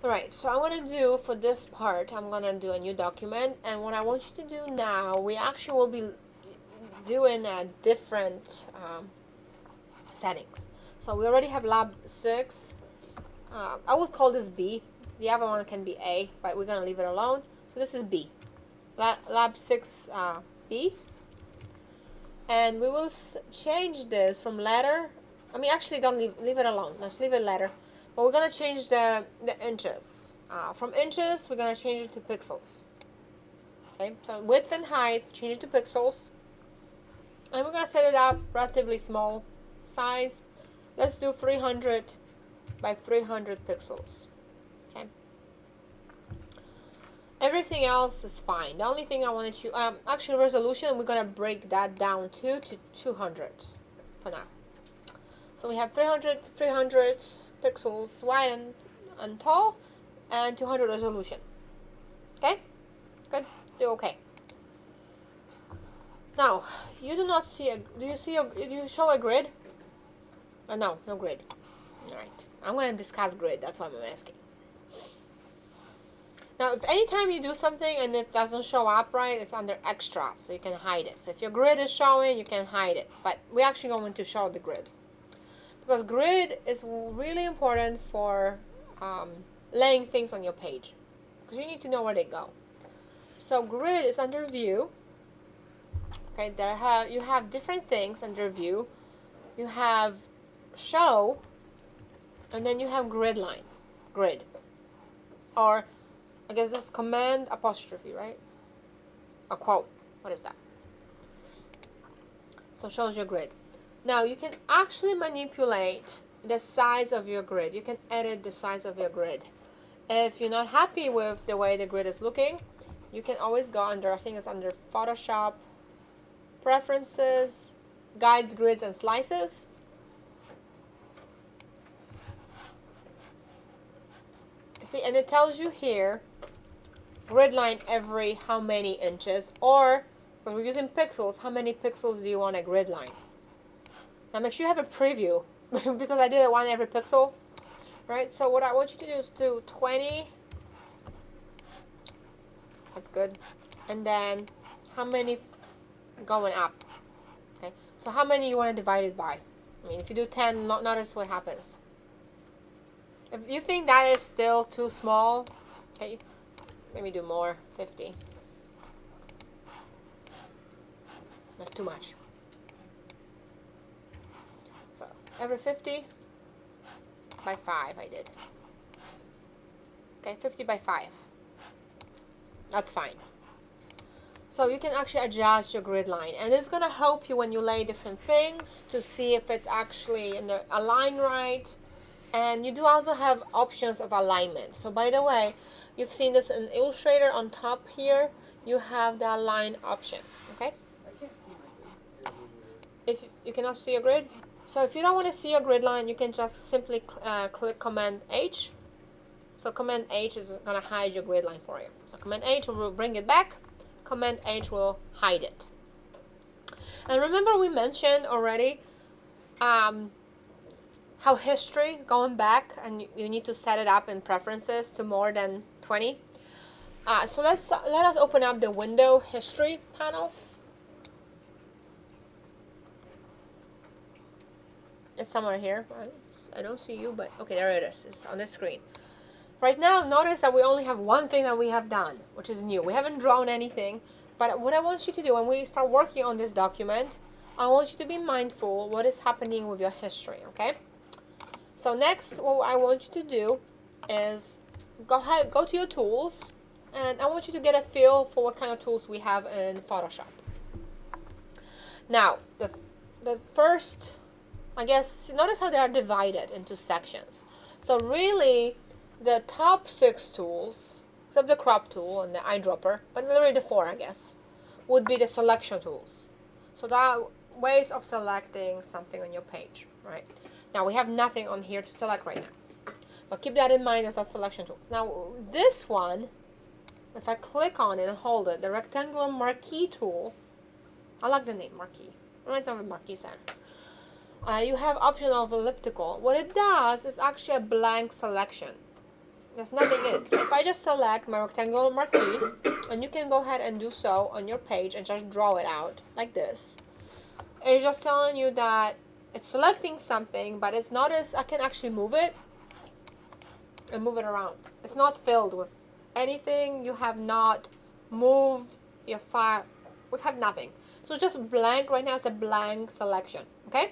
Alright, so I'm going to do for this part, I'm going to do a new document, and what I want you to do now, we actually will be doing different settings. So we already have lab 6. I would call this B. The other one can be A, but we're going to leave it alone. So this is B. Lab 6 B. And we will change this from letter. I mean, actually, don't leave it alone. Let's leave it letter. But we're going to change the inches. From inches, we're going to change it to pixels. Okay, so width and height, change it to pixels. And we're going to set it up relatively small size. Let's do 300 by 300 pixels. Okay. Everything else is fine. The only thing I wanted to, actually resolution, we're going to break that down to 200 for now. So we have 300 pixels wide and tall, and 200 resolution. Okay? Good? Do okay. Now, you do not see do you show a grid? No grid. Alright. I'm going to discuss grid, that's what I'm asking. Now, if anytime you do something and it doesn't show up right, it's under extra, so you can hide it. So if your grid is showing, you can hide it. But we're actually going to show the grid. Because grid is really important for laying things on your page. Because you need to know where they go. So grid is under view. Okay, you have different things under view. You have show, and then you have grid line. Grid. Or I guess that's command apostrophe, right? A quote. What is that? So it shows your grid. Now you can actually manipulate the size of your grid. You can edit the size of your grid. If you're not happy with the way the grid is looking, you can always go under, I think it's under Photoshop, Preferences, Guides, Grids, and Slices. See, and it tells you here grid line every how many inches, or when we're using pixels, how many pixels do you want a grid line? Now make sure you have a preview because I did one every pixel, right? So what I want you to do is do 20. That's good. And then how many going up? Okay. So how many you want to divide it by? I mean, if you do 10, notice what happens. If you think that is still too small, okay, maybe do more, 50. That's too much. So every 50 by 5 I did. Okay, 50 by 5. That's fine. So you can actually adjust your grid line, and it's going to help you when you lay different things to see if it's actually in the align right. And you do also have options of alignment. So by the way, you've seen this in Illustrator on top here. You have the align options, okay? I can't see my grid. If you cannot see your grid, so if you don't want to see your grid line, you can just simply click Command H. So Command H is going to hide your grid line for you. So Command H will bring it back. Command H will hide it. And remember we mentioned already how history, going back, and you need to set it up in preferences to more than 20. So let us open up the window history panel. It's somewhere here. I don't see you, but okay, there it is. It's on the screen. Right now, notice that we only have one thing that we have done, which is new. We haven't drawn anything, but what I want you to do when we start working on this document, I want you to be mindful what is happening with your history, okay? So next, what I want you to do is go to your tools, and I want you to get a feel for what kind of tools we have in Photoshop. Now, the first, I guess, notice how they are divided into sections. So really, the top 6 tools, except the crop tool and the eyedropper, but literally the 4, I guess, would be the selection tools. So that ways of selecting something on your page, right? Now we have nothing on here to select right now, but keep that in mind as our selection tools. Now this one, if I click on it and hold it, the rectangular marquee tool, I like the name marquee, reminds me of a marquee stand. You have option of elliptical. What it does is actually a blank selection. There's nothing in it. So if I just select my rectangular marquee, and you can go ahead and do so on your page and just draw it out like this. It's just telling you that it's selecting something, but it's not as, I can actually move it and move it around. It's not filled with anything. You have not moved your file. We have nothing. So it's just blank. Right now it's a blank selection. Okay?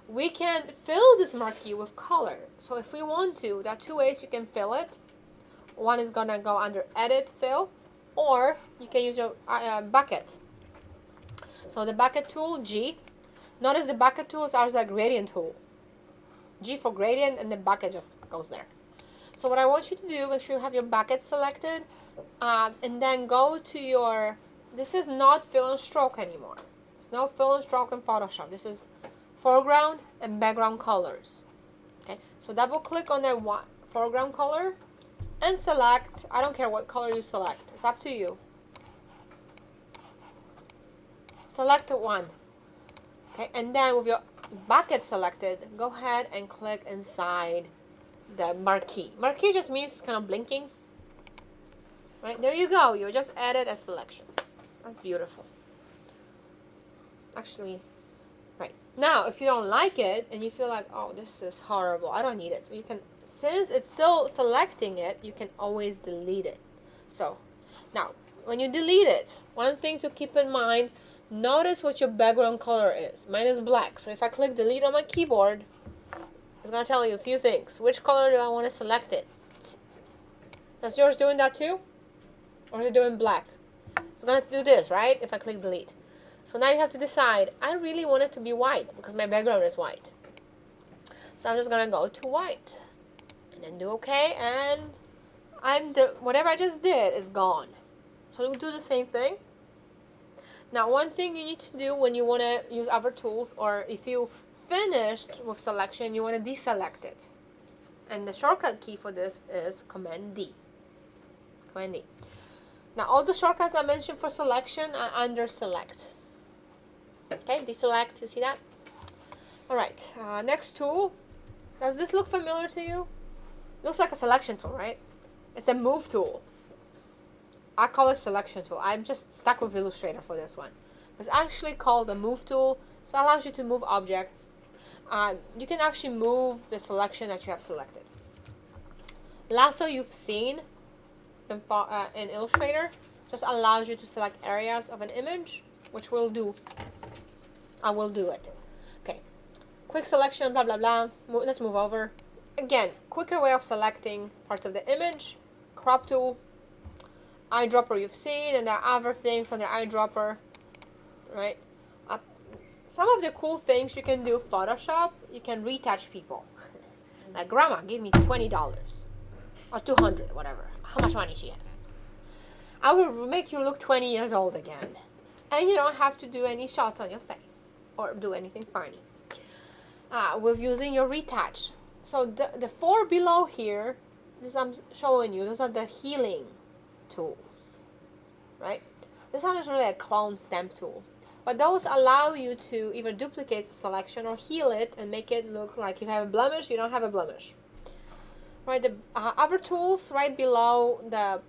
We can fill this marquee with color. So if we want to, there are two ways you can fill it. One is gonna go under Edit, Fill, or you can use your bucket. So the bucket tool, G. Notice the bucket tool is also a gradient tool. G for gradient, and the bucket just goes there. So what I want you to do, make sure you have your bucket selected, and then go to your, this is not fill and stroke anymore. It's no fill and stroke in Photoshop. This is foreground and background colors. Okay, so double click on that foreground color and select, I don't care what color you select, it's up to you. Select one. Okay, and then with your bucket selected, go ahead and click inside the marquee. Marquee just means it's kind of blinking. Right, there you go. You just added a selection. That's beautiful. Actually, right. Now, if you don't like it and you feel like, oh, this is horrible, I don't need it. So you can, since it's still selecting it, you can always delete it. So, now, when you delete it, one thing to keep in mind, notice what your background color is. Mine is black. So if I click delete on my keyboard, it's going to tell you a few things. Which color do I want to select it? Is yours doing that too? Or is it doing black? It's going to do this, right? If I click delete. So now you have to decide, I really want it to be white because my background is white. So I'm just going to go to white. And then do OK. And whatever I just did is gone. So we'll do the same thing. Now, one thing you need to do when you want to use other tools, or if you finished with selection, you want to deselect it. And the shortcut key for this is Command D. Command D. Now, all the shortcuts I mentioned for selection are under Select. Okay, deselect, you see that? Alright, next tool. Does this look familiar to you? Looks like a selection tool, right? It's a Move tool. I call it selection tool. I'm just stuck with Illustrator for this one. It's actually called a Move tool. So it allows you to move objects. You can actually move the selection that you have selected. Lasso you've seen in Illustrator just allows you to select areas of an image, which we'll do. I will do it. Okay. Quick selection, blah, blah, blah. Let's move over. Again, quicker way of selecting parts of the image. Crop tool. Eyedropper you've seen, and there are other things on the eyedropper, right? Some of the cool things you can do Photoshop, you can retouch people. Like, grandma, give me $20 or $200, whatever, how much money she has. I will make you look 20 years old again, and you don't have to do any shots on your face or do anything funny with using your retouch. So the four below here, this I'm showing you, those are the healing tools, right? This one is really a clone stamp tool, but those allow you to either duplicate the selection or heal it and make it look like you have a blemish, you don't have a blemish, right? The other tools right below the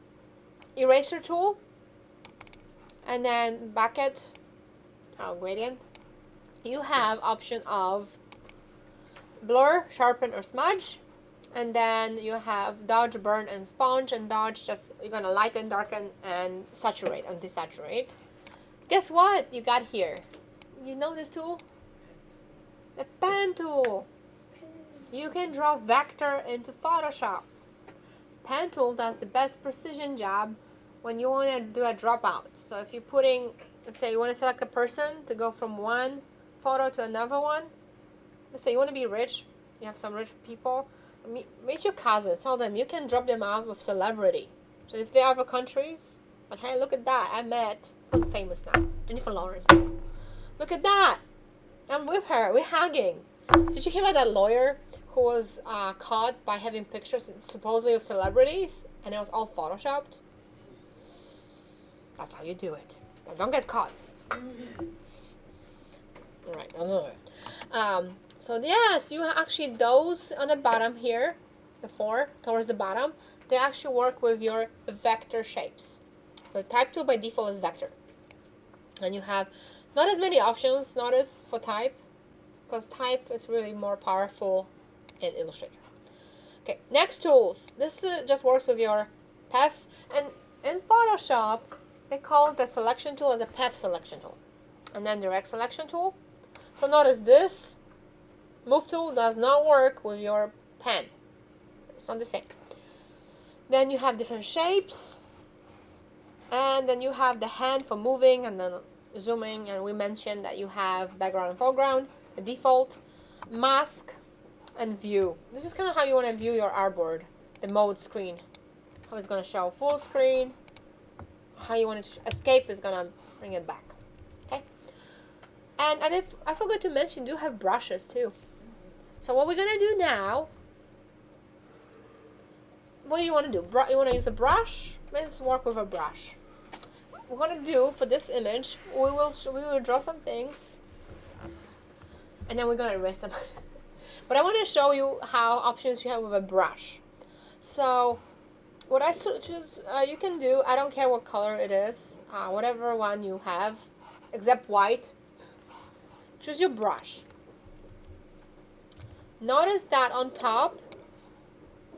eraser tool, and then bucket, gradient, you have option of blur, sharpen, or smudge. And then you have dodge, burn, and sponge. And dodge, just you're gonna lighten, darken, and saturate and desaturate. Guess what you got here? You know this tool? The pen tool. You can draw vector into Photoshop. Pen tool does the best precision job when you want to do a dropout. So if you're putting, let's say you want to select a person to go from one photo to another one. Let's say you want to be rich. You have some rich people. Meet your cousins. Tell them you can drop them out with celebrity. So if they are other countries, like, hey, look at that. I met, who's famous now? Jennifer Lawrence. Look at that. I'm with her. We're hugging. Did you hear about that lawyer who was caught by having pictures supposedly of celebrities, and it was all photoshopped? That's how you do it. Now, don't get caught. Alright, don't know it. So yes, you have actually those on the bottom here. the 4 towards the bottom, they actually work with your vector shapes. The type tool by default is vector. And you have not as many options, notice, for type, because type is really more powerful in Illustrator. Okay, next tools. This just works with your path, and in Photoshop, they call the selection tool as a path selection tool, and then direct selection tool. So notice this move tool does not work with your pen. It's not the same. Then you have different shapes, and then you have the hand for moving and then zooming, and we mentioned that you have background and foreground, the default, mask, and view. This is kind of how you want to view your artboard, the mode screen. How it's going to show full screen, how you want it to escape is going to bring it back. Okay? And if I forgot to mention, you do have brushes too. So what we're going to do now, what do you want to do? You want to use a brush? Let's work with a brush. What we're going to do for this image, we will draw some things, and then we're going to erase them. But I want to show you how options you have with a brush. So what I choose, you can do, I don't care what color it is, whatever one you have, except white. Choose your brush. Notice that on top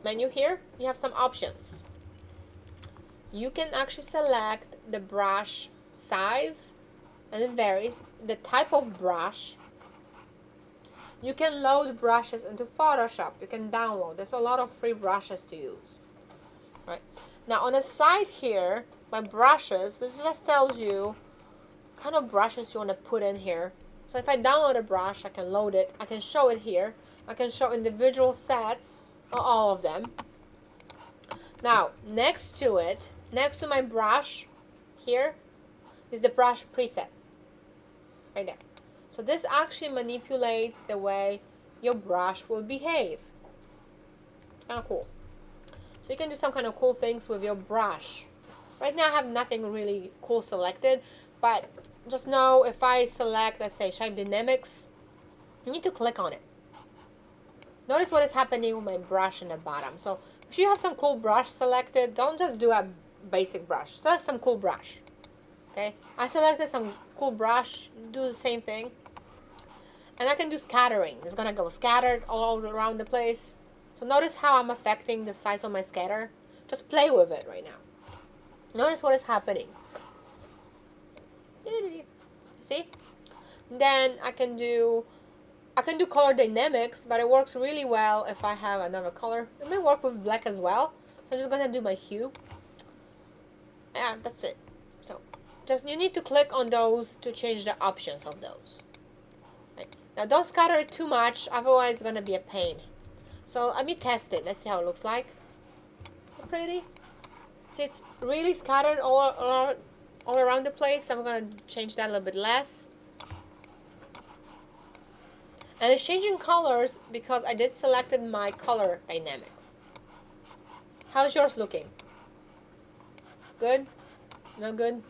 menu here, you have some options. You can actually select the brush size, and it varies, the type of brush. You can load brushes into Photoshop. You can download. There's a lot of free brushes to use. Right. Now on the side here, my brushes, this just tells you what kind of brushes you want to put in here. So if I download a brush, I can load it. I can show it here. I can show individual sets, or all of them. Now, next to it, next to my brush here, is the brush preset. Right there. So this actually manipulates the way your brush will behave. It's kind of cool. So you can do some kind of cool things with your brush. Right now I have nothing really cool selected, but just know if I select, let's say, Shape Dynamics, you need to click on it. Notice what is happening with my brush in the bottom. So if you have some cool brush selected, don't just do a basic brush. Select some cool brush. Okay, I selected some cool brush, do the same thing. And I can do scattering. It's gonna go scattered all around the place. So notice how I'm affecting the size of my scatter. Just play with it right now. Notice what is happening. See? Then I can do color dynamics, but it works really well if I have another color. It may work with black as well. So I'm just gonna do my hue. Yeah, that's it. So just you need to click on those to change the options of those. Right. Now don't scatter it too much, otherwise it's gonna be a pain. So let me test it. Let's see how it looks like. Pretty. See, it's really scattered all around the place. I'm gonna change that a little bit less. And it's changing colors because I did selected my color dynamics. How's yours looking? Good? No good?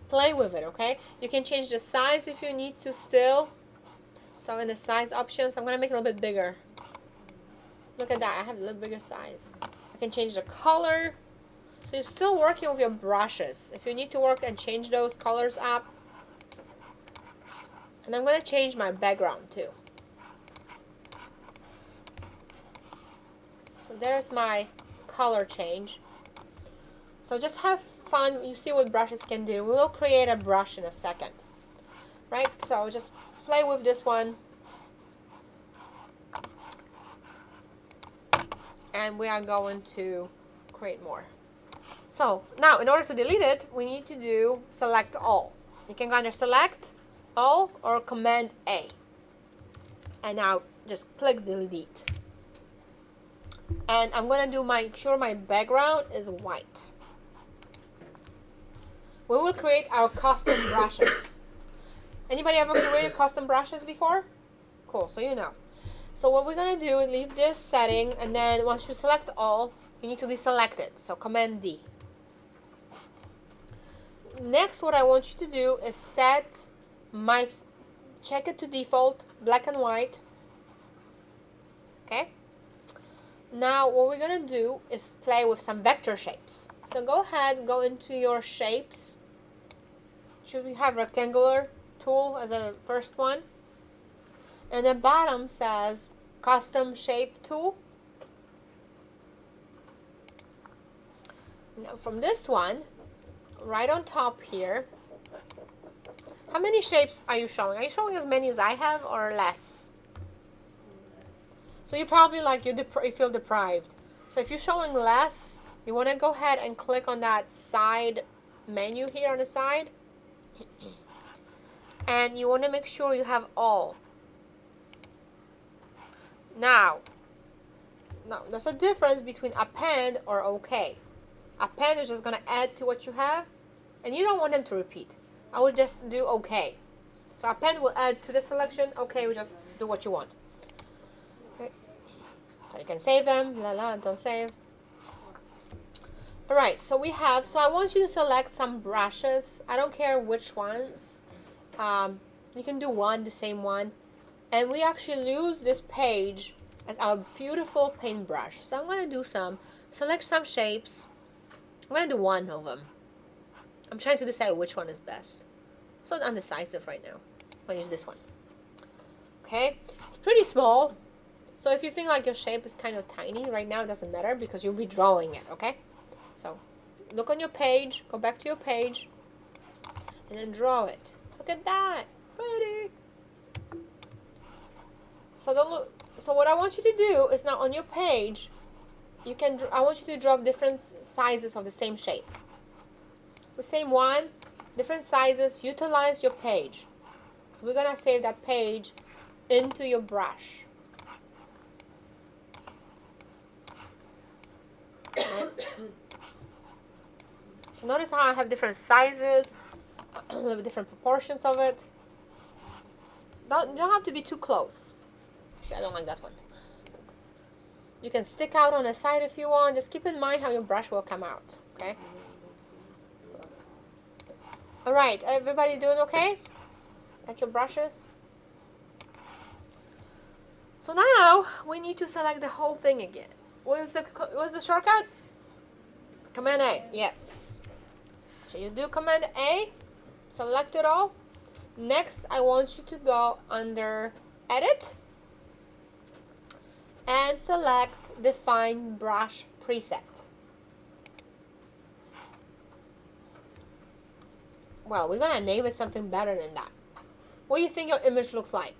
Play with it, okay? You can change the size if you need to still. So in the size options, I'm gonna make it a little bit bigger. Look at that, I have a little bigger size. I can change the color. So you're still working with your brushes. If you need to work and change those colors up. And I'm going to change my background too. So there's my color change. So just have fun. You see what brushes can do. We will create a brush in a second. Right? So just play with this one. And we are going to create more. So now in order to delete it, we need to do select all. You can either select all or Command A. And now just click delete. And I'm going to do make sure my background is white. We will create our custom brushes. Anybody ever created custom brushes before? Cool, so you know. So what we're going to do is leave this setting, and then once you select all, you need to deselect it. So Command D. Next, what I want you to do is check it to default, black and white. Okay? Now what we're gonna do is play with some vector shapes. So go ahead, go into your shapes. Should we have rectangular tool as a first one? And the bottom says custom shape tool. Now from this one, right on top here, how many shapes are you showing? Are you showing as many as I have or less? So you're probably like you feel deprived. So if you're showing less, you want to go ahead and click on that side menu here on the side. And you want to make sure you have all. Now, there's a difference between append or OK. Append is just going to add to what you have, and you don't want them to repeat. I would just do OK. So append will add to the selection. OK will just do what you want. Okay. So you can save them. Don't save. Alright, so I want you to select some brushes. I don't care which ones. You can do the same one. And we actually use this page as our beautiful paintbrush. So I'm going to select some shapes. I'm going to do one of them. I'm trying to decide which one is best. So it's undecisive right now. I'm going to use this one. Okay, it's pretty small. So if you think like your shape is kind of tiny, right now it doesn't matter because you'll be drawing it, okay? So look on your page, go back to your page, and then draw it. Look at that, pretty. So what I want you to do is now on your page, I want you to draw different sizes of the same shape. The same one, different sizes, utilize your page. We're gonna save that page into your brush. Right. So notice how I have different sizes, different proportions of it. Don't have to be too close. Actually, I don't like that one. You can stick out on the side if you want. Just keep in mind how your brush will come out. Okay. All right, everybody doing okay? Got your brushes? So now we need to select the whole thing again. What's the shortcut? Command A. Yes. So you do Command A, select it all. Next, I want you to go under Edit and select Define Brush Preset. Well, we're gonna name it something better than that. What do you think your image looks like?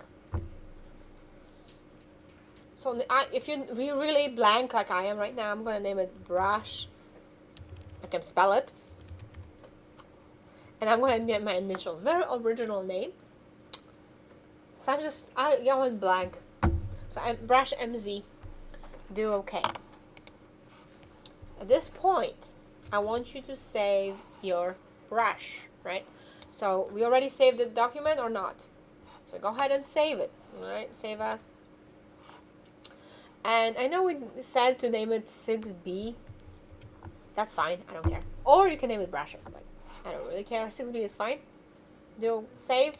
So if you're really blank like I am right now, I'm gonna name it Brush. I can spell it. And I'm gonna name my initials. Very original name. So I went blank. So I'm Brush MZ. Do OK. At this point, I want you to save your brush, right? So we already saved the document or not? So go ahead and save it. Alright, save as. And I know we said to name it 6B. That's fine, I don't care. Or you can name it brushes, but I don't really care. 6B is fine. Do save.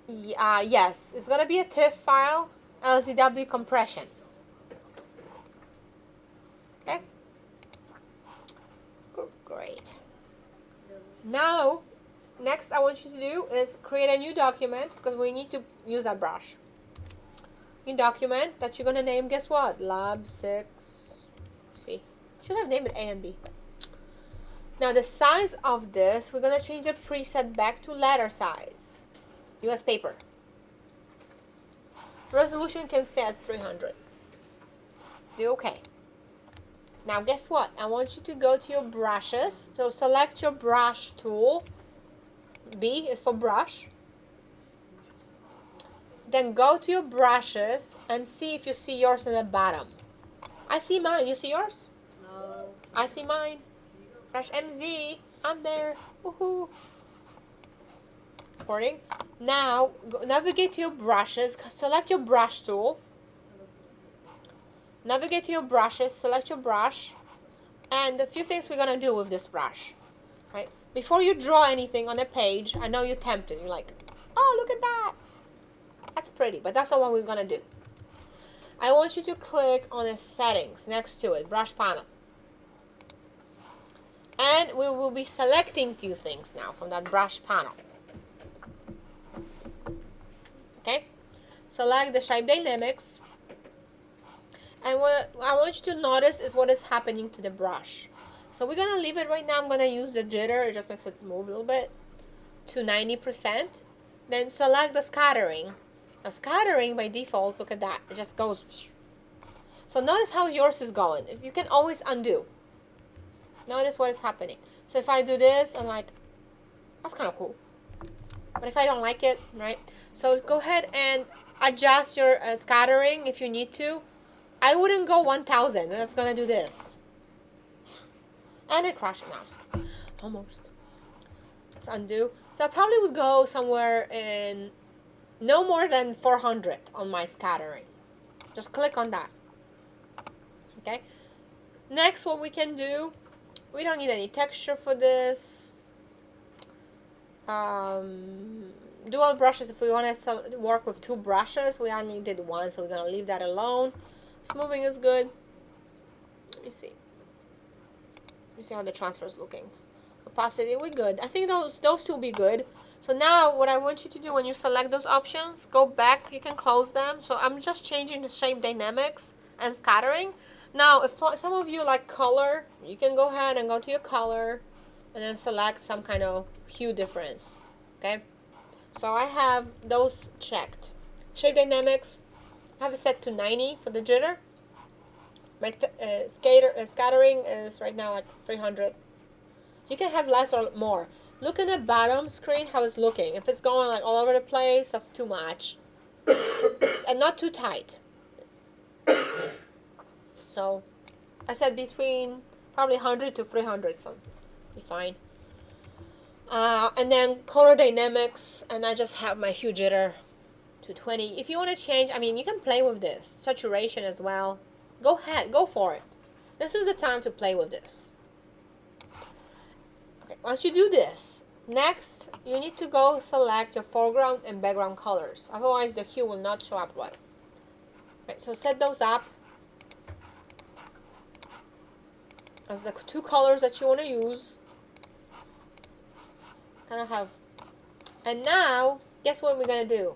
Yes, it's gonna be a TIFF file, LZW compression. Okay. Great. Now, next I want you to do is create a new document because we need to use that brush. New document that you're gonna name. Guess what? Lab 6C. Should have named it A and B. Now the size of this, we're gonna change the preset back to letter size. US paper. Resolution can stay at 300. Do OK. Now guess what? I want you to go to your brushes. So select your brush tool. B is for brush. Then go to your brushes and see if you see yours in the bottom. I see mine. You see yours? No. I see mine. Brush MZ. I'm there. Woohoo. Recording. Now navigate to your brushes. Select your brush tool. Navigate to your brushes. Select your brush. And a few things we're gonna do with this brush. Right? Before you draw anything on a page, I know you're tempted. You're like, oh, look at that. That's pretty, but that's not what we're gonna do. I want you to click on the settings next to it, brush panel. And we will be selecting few things now from that brush panel. Okay, select the shape dynamics. And what I want you to notice is what is happening to the brush. So we're gonna leave it right now. I'm gonna use the jitter, it just makes it move a little bit, to 90%. Then select the scattering. Now scattering by default, look at that, it just goes. So notice how yours is going. You can always undo. Notice what is happening. So if I do this, I'm like, that's kind of cool. But if I don't like it, right? So go ahead and adjust your scattering if you need to. I wouldn't go 1000. That's gonna do this. And it crashed mouse. Almost. Let's undo. So I probably would go somewhere in no more than 400 on my scattering. Just click on that. Okay. Next, what we can do, we don't need any texture for this. Dual brushes, if we want to work with 2 brushes, we only did 1, so we're going to leave that alone. Smoothing is good. Let me see. Let me see how the transfer is looking. Opacity, we're good. I think those two will be good. So now what I want you to do when you select those options, go back, you can close them. So I'm just changing the shape dynamics and scattering. Now, if some of you like color, you can go ahead and go to your color and then select some kind of hue difference. Okay, so I have those checked. Shape dynamics, I have it set to 90 for the jitter. My scattering is right now like 300. You can have less or more. Look at the bottom screen, how it's looking. If it's going like all over the place, that's too much. And not too tight. So I said between probably 100 to 300, so be fine. And then color dynamics, and I just have my hue jitter to 20. If you want to change, I mean, you can play with this. Saturation as well. Go ahead, go for it. This is the time to play with this. Okay, once you do this, next you need to go select your foreground and background colors. Otherwise the hue will not show up right. Right, so set those up as the 2 colors that you want to use. Kind of have, and now guess what we're gonna do?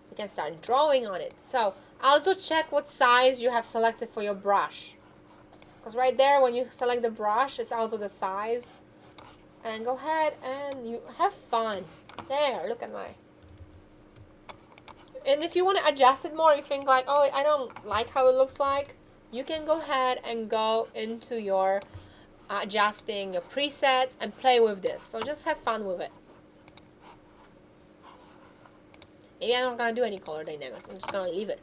We can start drawing on it. So also check what size you have selected for your brush, because right there when you select the brush, it's also the size. And go ahead and you have fun. There, look at my. And if you want to adjust it more, you think like, oh, I don't like how it looks like, you can go ahead and go into your adjusting your presets and play with this. So just have fun with it. Maybe I'm not going to do any color dynamics. I'm just going to leave it.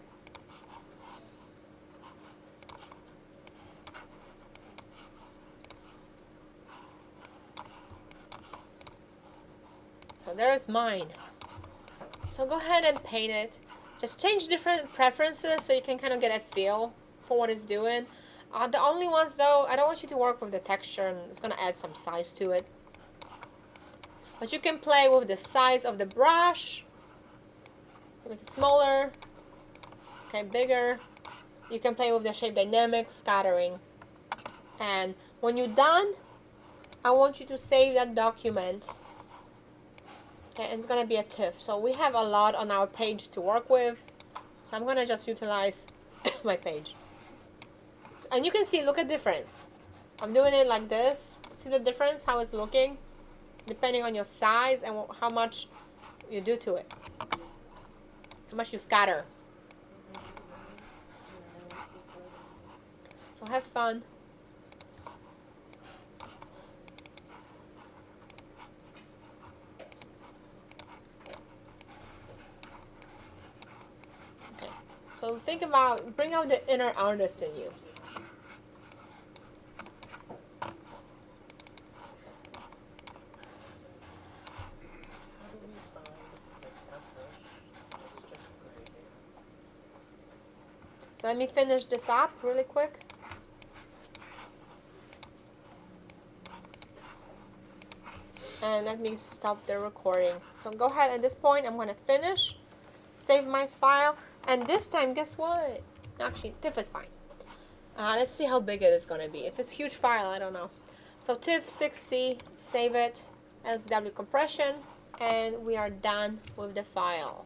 So there's mine. So go ahead and paint it. Just change different preferences so you can kind of get a feel for what it's doing. The only ones though, I don't want you to work with the texture, and it's going to add some size to it. But you can play with the size of the brush. Make it smaller. Okay, bigger. You can play with the shape dynamics, scattering. And when you're done, I want you to save that document. Okay, and it's going to be a TIFF. So we have a lot on our page to work with. So I'm going to just utilize my page. And you can see, look at difference. I'm doing it like this. See the difference, how it's looking? Depending on your size and how much you do to it. How much you scatter. So have fun. Okay. So think about, bring out the inner artist in you. So let me finish this up really quick. And let me stop the recording. So go ahead, at this point I'm going to finish, save my file, and this time guess what? Actually, TIFF is fine. Let's see how big it is going to be. If it's huge file, I don't know. So TIFF 6C, save it, LSW compression, and we are done with the file.